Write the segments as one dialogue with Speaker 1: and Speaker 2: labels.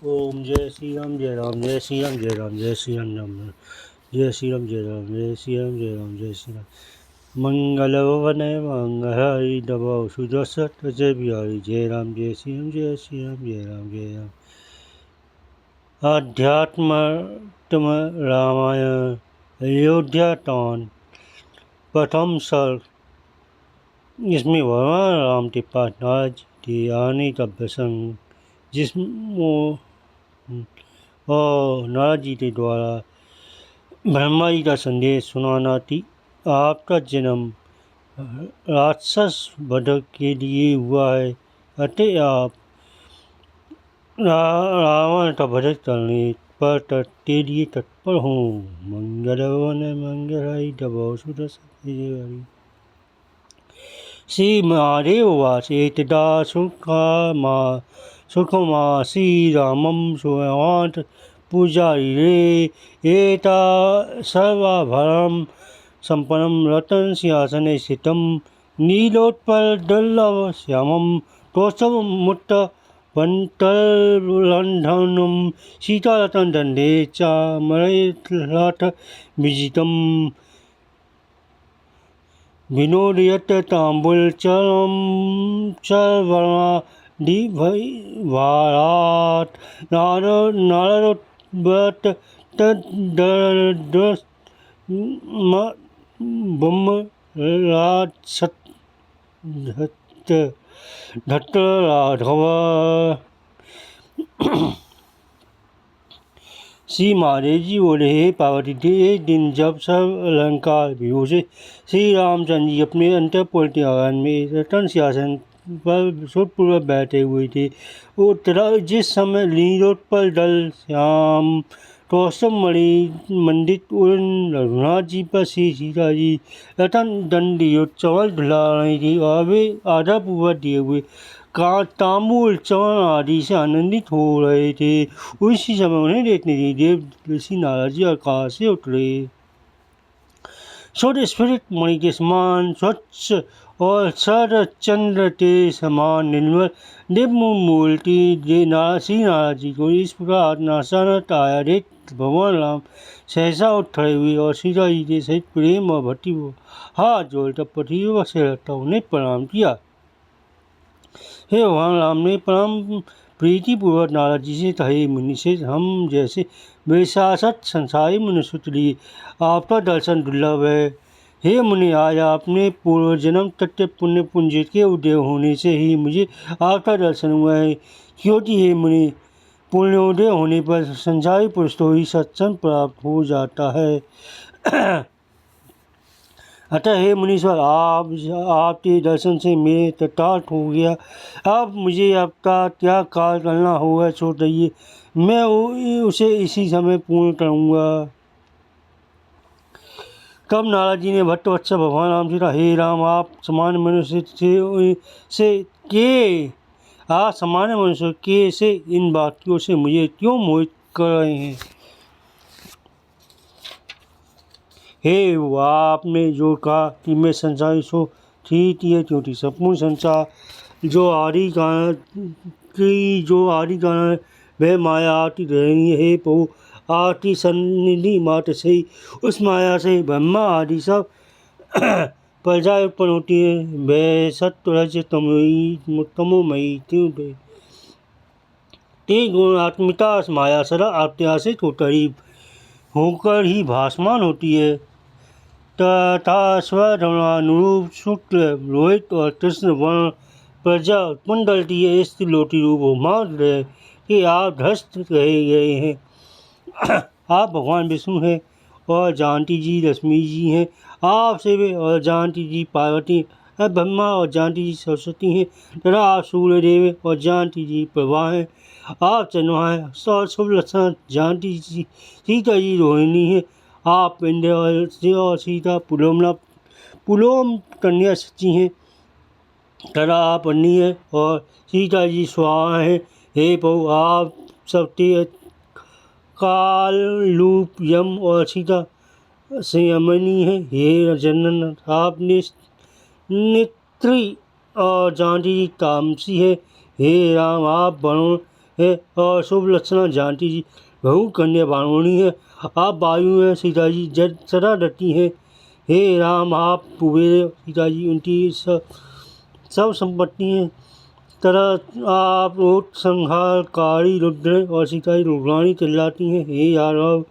Speaker 1: ओम जय श्री राम जय राम जय श्री राम जय राम जय श्री राम राम राम जय श्री राम जय राम जय श्री राम जय राम जय श्री राम मंगल वने मंगल दबो सुदर्शन जय बिहारी जय राम जय श्री राम जय श्री राम जय राम जय राम अध्यात्म रामायण अयोध्या कांड प्रथम सर्ग। इसमें भगवान राम के पास नारद के आने का प्रसंग जिसमें और नारद जी के द्वारा ब्रह्मा जी का संदेश सुनाना थी। आपका जन्म राक्षस वध के लिए हुआ है, अतः आप रावण का वध करने पर के लिए तत्पर हूँ। मंगलवन मंगल दबो सुदर्शन श्री महादेव वाच एकदा सुखमा श्रीरामं सुवांत पूजारिरे एता सर्वाभरणं सम्पन्नं रत्न सिंहासने स्थितं नीलोत्पलदुर्लभ श्यामं कौस्तुभमुक्त वन्तलन्धनं सीतारत्नदण्डे चामरैर्लठ विजितं विनोदयत ताम्बूलचलं चर्वणादिभारात् नारदोद्भट धट्टराघव। श्री महादेव जी बोले, हे पार्वती जी, एक दिन जब सब अलंकार विभूषित से श्री रामचंद्र जी अपने अंतःपुर के आंगन में रत्न सिंहासन पर सुखपूर्वक बैठे हुए थे, जिस समय नीलोत्पल दल श्याम कौस्तुभमणि मंडित उन रघुनाथ जी पर श्री सीता जी रतन दंड चवल धुला रही थी और वे आधा पूर्वक दिए हुए तांबूल चवन आदि से आनंदित हो रहे थे। उसी समय उन्हें देखने के देव ऋषि नारद जी आकाश से उतरे। सूर्य स्फटिक मणि के समान स्वच्छ और शरद चंद्र के समान निर्मल दिव्य मूर्ति श्री नारद जी को इस प्रकार नासानत आया देख भगवान राम सहसा उठ खड़े हुए और सीता जी के सहित प्रेम और भक्ति हाथ जोड़कर पृथ्वी से रखकर उन्हें प्रणाम किया। हे भगवान राम ने परम प्रीतिपूर्वक नारद जी से कहे, मुनि से हम जैसे विशासत संसारी मनुष्य के लिए आपका दर्शन दुर्लभ है। हे मुनि, आज आपने पूर्व जन्म तत्व पुण्य पुंज के उदय होने से ही मुझे आपका दर्शन हुआ है, क्योंकि हे मुनि, पुण्योदय होने पर संसारी पुरुष को ही सत्संग प्राप्त हो जाता है। अतः हे मुनीश्वर, आपके दर्शन से मैं तृप्त हो गया। अब मुझे आपका क्या कार्य करना होगा सो कहिए, मैं उसे इसी समय पूर्ण करूँगा। तब नारद जी ने भट्टवत्सल भगवान राम से कहा, हे राम, आप सामान्य मनुष्य से इन वाक्यों से मुझे क्यों मोहित कर रहे हैं। हे आपने जो कहा कि मैं संसारी सो ठीक है, क्योंकि संपूर्ण संसार जो आदि कारण वह माया आती रहेंगी। हे प्रभु, आती सन्निधि मात्र से ही उस माया से ब्रह्मा आदि सब प्रजा उत्पन्न होती है। वह सत्व रज तमोमयी ते गुणात्मिका माया सदा अत्याशित होकर ही भासमान होती है तथा स्वधर्मानुरूप शुक्ल रोहित और कृष्ण वर्ण प्रजा उत्पन्न करती है। स्त्रीलोटी रूप मात्र है कि आप ध्वस्त कहे गए हैं। आप भगवान विष्णु हैं और जानकी जी लक्ष्मी जी हैं। आप शिव और जानकी जी पार्वती, ब्रह्मा और जानकी जी सरस्वती हैं तथा आप सूर्यदेव और जानकी जी प्रभा हैं। आप चंद्रमा हैं और शुभ लक्षण जानकी जी सीता जी रोहिणी हैं। आप इंद्र और सीता पुलोम कन्या सची हैं तथा आप अन्नी हैं और सीता जी स्वाहा हैं। हे प्रभु, आप सबके काल लूप यम और सीता संयमनी है। हे जनन, आप नेत्री और जानकी तामसी है। हे राम, आप वरुण है और शुभ लक्षण जानती जी बहु कन्या बाणोणी है। आप वायु हैं सीता जी, जल सदा डरती हैं। हे राम आप कुबेर सीता जी, उनकी सब संपत्ति हैं। तरह आप रोट संहार काली रुद्र और सीता जी रुद्राणी चिल्लाती हैं। हे यादव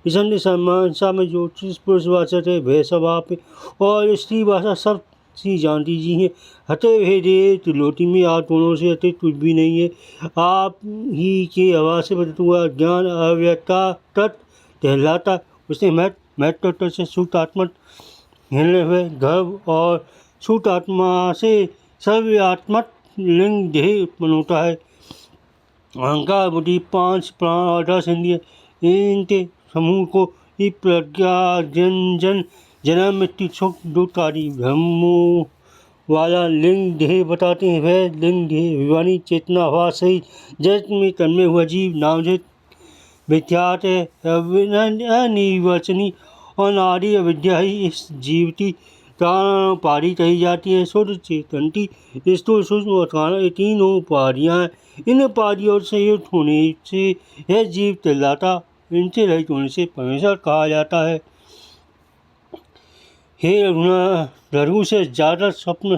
Speaker 1: ईशान्य समानसा में जो पुरुष भाषा है वह सब आप और स्त्री भाषा सब सी जानती जी हैं। हटे भेदे त्रिलोकी में आप दोनों से अतिरिक्त कुछ भी नहीं है। आप ही के आवाज से बदत हुआ ज्ञान अव्यक्ता तट कहलाता। उसने महत्व तत्व से सूतात्मक हिलने हुए गर्भ और सूतात्मा से सर्वात्मक लिंग देह उत्पन्न होता है। अहंकार बुद्धि 5 प्राण और 10 इंद्रिय इनके समूह को ही प्रज्ञा जन जन्म मृत्यु सुख दुख आदि ब्रह्मों वाला लिंग देह बताते हैं। वह लिंग देह विवानी चेतना हवा सही जैत में तन्मय हुआ जीव नामजित विख्यात है। अनिर्वचनीय और नारी अविद्या ही इस जीवती कारण उपाधि कही जाती है। शुद्ध चेतनती स्थूल सूक्ष्म और कारण ये तीनों उपाधियाँ हैं। इन उपाधियों से युक्त होने से यह जीव चिल्लाता, इनसे रहित होने से परमेश्वर कहा जाता है। हे रघु से ज़्यादा स्वप्न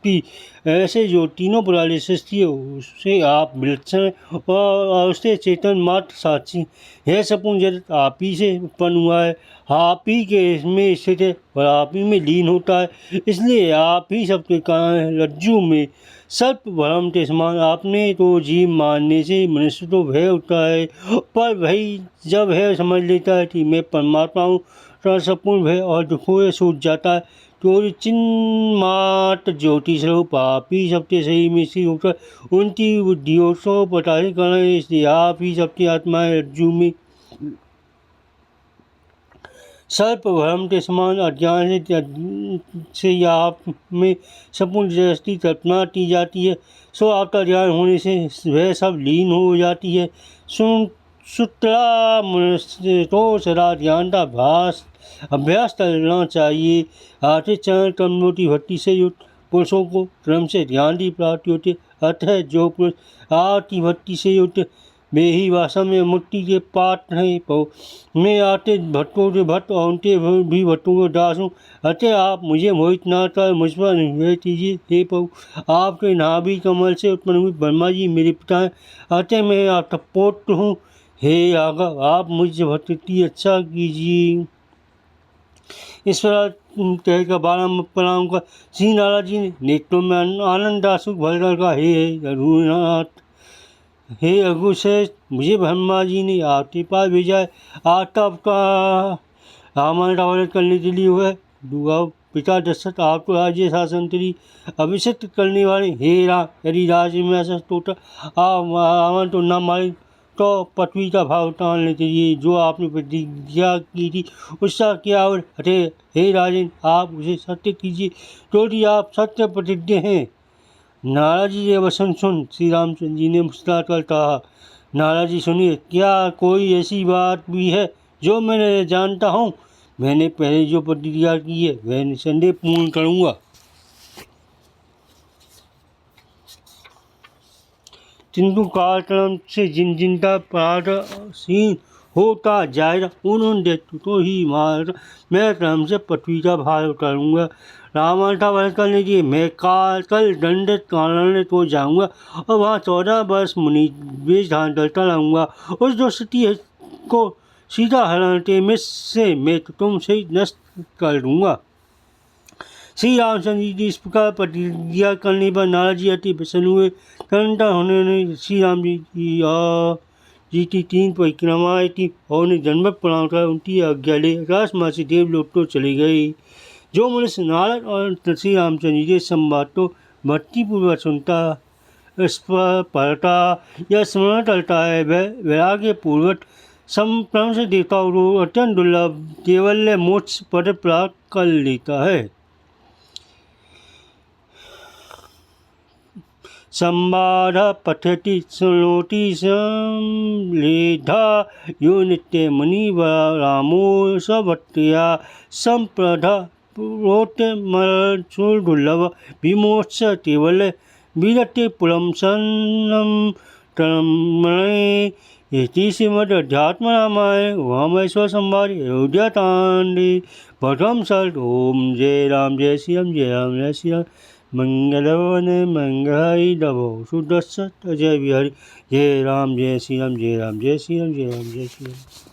Speaker 1: की ऐसे जो तीनों पुरानी सृष्टि है उससे आप विलक्षण और उससे चेतन मात्र साक्षी। यह सपूर्ण जगत आप ही से उत्पन्न हुआ है, आप ही के इसमें स्थित है और आप ही में लीन होता है। इसलिए आप ही सबके कारण है। रज्जु में सर्प भ्रम के समान आपने तो जीव मानने से मनुष्य तो भय होता है, पर वही जब वह समझ लेता है कि मैं परमात्मा हूँ तो संपूर्ण भय और दुखों से छूट जाता है। तो चिन्मात्र ज्योति स्वरूप आप ही सबके सही में स्थित होकर उनकी बुद्धियों को प्रकाशित करना है। इसलिए आप ही सबकी आत्मा है। रज्जु में सर्प भ्रम के समान अज्ञान से आप में संपूर्ण दृष्टि कल्पना की जाती है। सो आपका ज्ञान होने से वह सब लीन हो जाती है। सुतरा मनुष्य तो सदा ज्ञान का अभ्यास करना चाहिए। आठवें चरण कमनोटी भक्ति से युक्त पुरुषों को क्रम से ध्यान की प्राप्ति होती है। अतः जो पुरुष आती भक्ति से युक्त वे ही वास्तव में मुक्ति के पात्र हैं। मैं आते भट्टों के भट्ट और उनके भी भट्टों को दास हूँ। अतः आप मुझे मोहित ना कर मुझ पर निर्भय कीजिए। हे प्रभु, आपके नाभि कमल से उत्पन्न हुई ब्रह्मा जी मेरे पिता हैं, अतः मैं आपका पुत्र हूँ। हे राघव, आप मुझे भक्ति अच्छा कीजिए। इस पर कहकर बारह प्रणाम कर श्री नारद जी ने नेत्रों में आनंद आंसू भरकर कहा, हे रघुनाथ, हे रघुश्रेष्ठ, मुझे ब्रह्मा जी ने आपके पास भेजा है। आपका रामायण का वर्णन करने के लिए हुआ है। दूसरा पिता दशरथ आपको राज्य शासन के लिए अभिषिक्त करने वाले। हे राम, यदि राज्य में ऐसा टोटा आप रावण तो न मारे तो पृथ्वी का भाव टालने के लिए जो आपने प्रतिज्ञा की थी उसका क्या और हटे। हे राजन, आप उसे सत्य कीजिए क्योंकि आप सत्य प्रतिज्ञ हैं। नारद जी ये वचन सुन श्री रामचंद्र जी ने मुस्कुरा कर कहा, नारद जी सुनिए, क्या कोई ऐसी बात भी है जो मैं जानता हूँ? मैंने पहले जो प्रतिज्ञा की है वह निसंदेह पूर्ण करूँगा। किंतु कालक्रम से जिन जिनका प्राणहीन होता जाएगा उन्होंने देखो तो ही मार मैं क्रम से पृथ्वी का भार उतारूँगा। रावण का वध करने के लिए मैं कल दंडित कारण तो जाऊँगा और वहाँ 14 वर्ष मुनि वेश धारण करता रहूँगा। उस दुष्टि को सीधा हरण के मिस से मैं तुम से नष्ट कर दूँगा। श्री रामचंद्र जी की इस प्रकार प्रतिज्ञा करने पर नारद जी अति प्रसन्न हुए। तदनंतर उन्होंने श्री राम जी की 3 परिक्रमाएँ की और उन्हें दंडवत प्रणाम कर उनकी आज्ञा ले राजमार्ग से देवलोक को चले गए। जो मनुष्य नारद और श्री रामचंद्र जी के संवाद को भक्तिपूर्वक सुनता, इस पर पढ़ता या स्मरण करता है, वह वैराग्य पूर्वक संप्रम से देवताओं को अत्यंत दुर्लभ केवल मोक्ष पद प्राप्त कर लेता है। संवाद पठति शृणोति संलेधा यो नित्य मुनि रामो सभक्त्या संप्रधा दुर्लभ विमोक्ष केवल विरति पुरम सन्नम तन्मय इति श्रीमद्अध्यात्मरामायण वामेश्वर संवाद अयोध्याकांडे प्रथम सर्ग। ओम जय राम जय श्री राम जय राम जय श्री राम। मंगलवन मंगल दवो सुदर्शन जय विहरि। जय राम जय श्री राम जय राम जय श्री राम जय राम जय श्री राम।